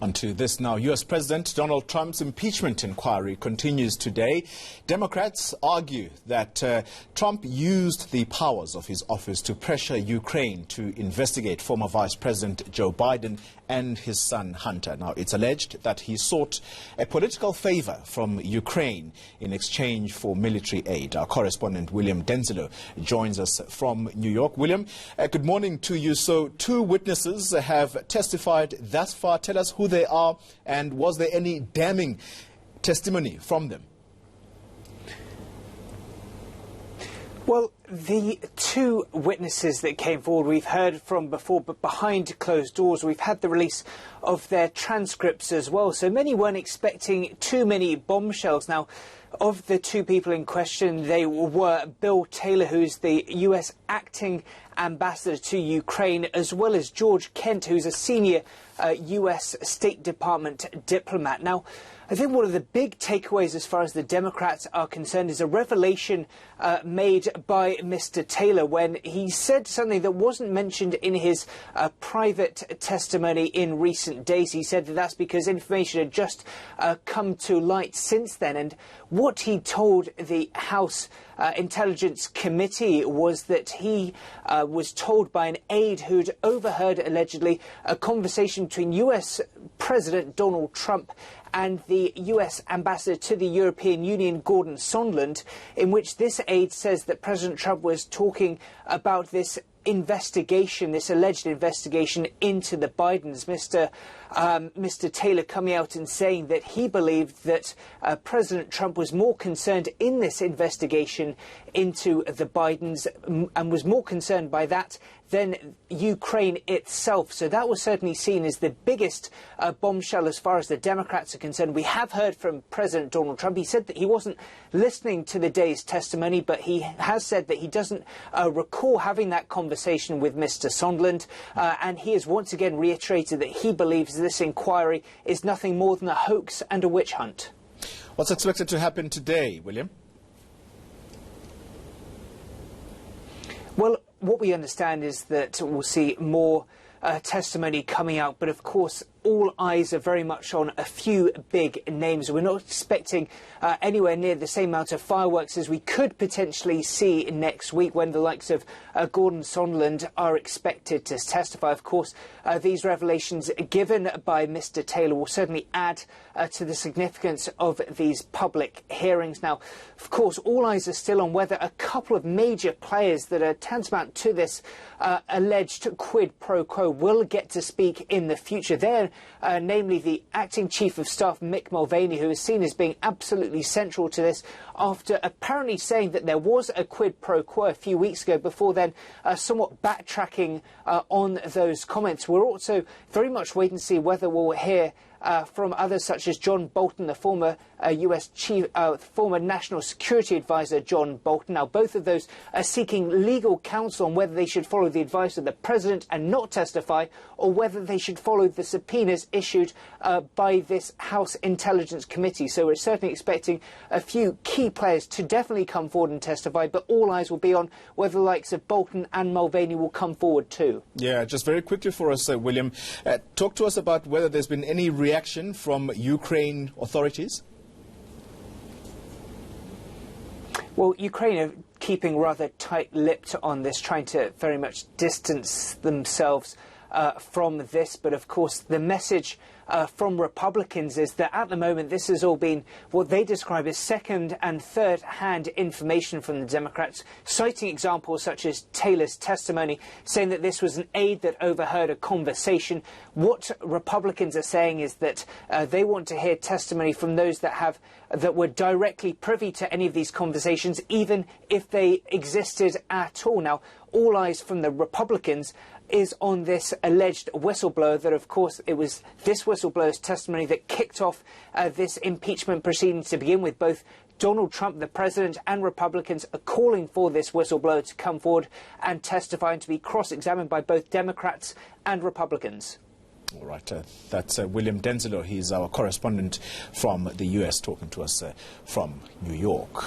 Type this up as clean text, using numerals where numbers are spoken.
Onto this now. U.S. President Donald Trump's impeachment inquiry continues today. Democrats argue that Trump used the powers of his office to pressure Ukraine to investigate former Vice President Joe Biden and his son Hunter. Now, it's alleged that he sought a political favor from Ukraine in exchange for military aid. Our correspondent William Denzilo joins us from New York. William, good morning to you. So, two witnesses have testified thus far. Tell us who they are, and was there any damning testimony from them? Well, the two witnesses that came forward we've heard from before, but behind closed doors. We've had the release of their transcripts as well. So many weren't expecting too many bombshells. Now, of the two people in question, they were Bill Taylor, who's the US acting ambassador to Ukraine, as well as George Kent, who's a senior US State Department diplomat. Now, I think one of the big takeaways as far as the Democrats are concerned is a revelation made by Mr. Taylor when he said something that wasn't mentioned in his private testimony in recent days. He said that that's because information had just come to light since then. And what he told the House Intelligence Committee was that he was told by an aide who'd overheard, allegedly, a conversation between US President Donald Trump and the US ambassador to the European Union, Gordon Sondland, in which this aide says that President Trump was talking about this investigation, this alleged investigation into the Bidens. Mr. Taylor coming out and saying that he believed that President Trump was more concerned in this investigation into the Bidens and was more concerned by that than Ukraine itself. So that was certainly seen as the biggest bombshell as far as the Democrats are concerned. We have heard from President Donald Trump. He said that he wasn't listening to the day's testimony, but he has said that he doesn't recall having that conversation with Mr. Sondland. And he has once again reiterated that he believes this inquiry is nothing more than a hoax and a witch hunt. What's expected to happen today, William? Well, what we understand is that we'll see more testimony coming out, but of course all eyes are very much on a few big names. We're not expecting anywhere near the same amount of fireworks as we could potentially see next week when the likes of Gordon Sondland are expected to testify. Of course, these revelations given by Mr. Taylor will certainly add to the significance of these public hearings. Now, of course, all eyes are still on whether a couple of major players that are tantamount to this alleged quid pro quo will get to speak in the future. They're namely the acting chief of staff, Mick Mulvaney, who is seen as being absolutely central to this after apparently saying that there was a quid pro quo a few weeks ago, before then somewhat backtracking on those comments. We're also very much waiting to see whether we'll hear from others such as John Bolton, the former US chief, former National Security Advisor John Bolton. Now, both of those are seeking legal counsel on whether they should follow the advice of the president and not testify, or whether they should follow the subpoenas issued by this House Intelligence Committee. So we're certainly expecting a few key players to definitely come forward and testify, but all eyes will be on whether the likes of Bolton and Mulvaney will come forward too. Yeah, just very quickly for us, William, talk to us about whether there's been any reaction from Ukraine authorities. Well, Ukraine are keeping rather tight-lipped on this, trying to very much distance themselves from this. But of course, the message from Republicans is that at the moment this has all been what they describe as second and third hand information from the Democrats, citing examples such as Taylor's testimony, saying that this was an aide that overheard a conversation. What Republicans are saying is that they want to hear testimony from those that were directly privy to any of these conversations, even if they existed at all. Now, all eyes from the Republicans is on this alleged whistleblower, that of course it was this whistleblower's testimony that kicked off this impeachment proceedings to begin with. Both Donald Trump, the president, and Republicans are calling for this whistleblower to come forward and testify and to be cross-examined by both Democrats and Republicans. All right, that's William Denzilo. He's our correspondent from the US, talking to us from New York.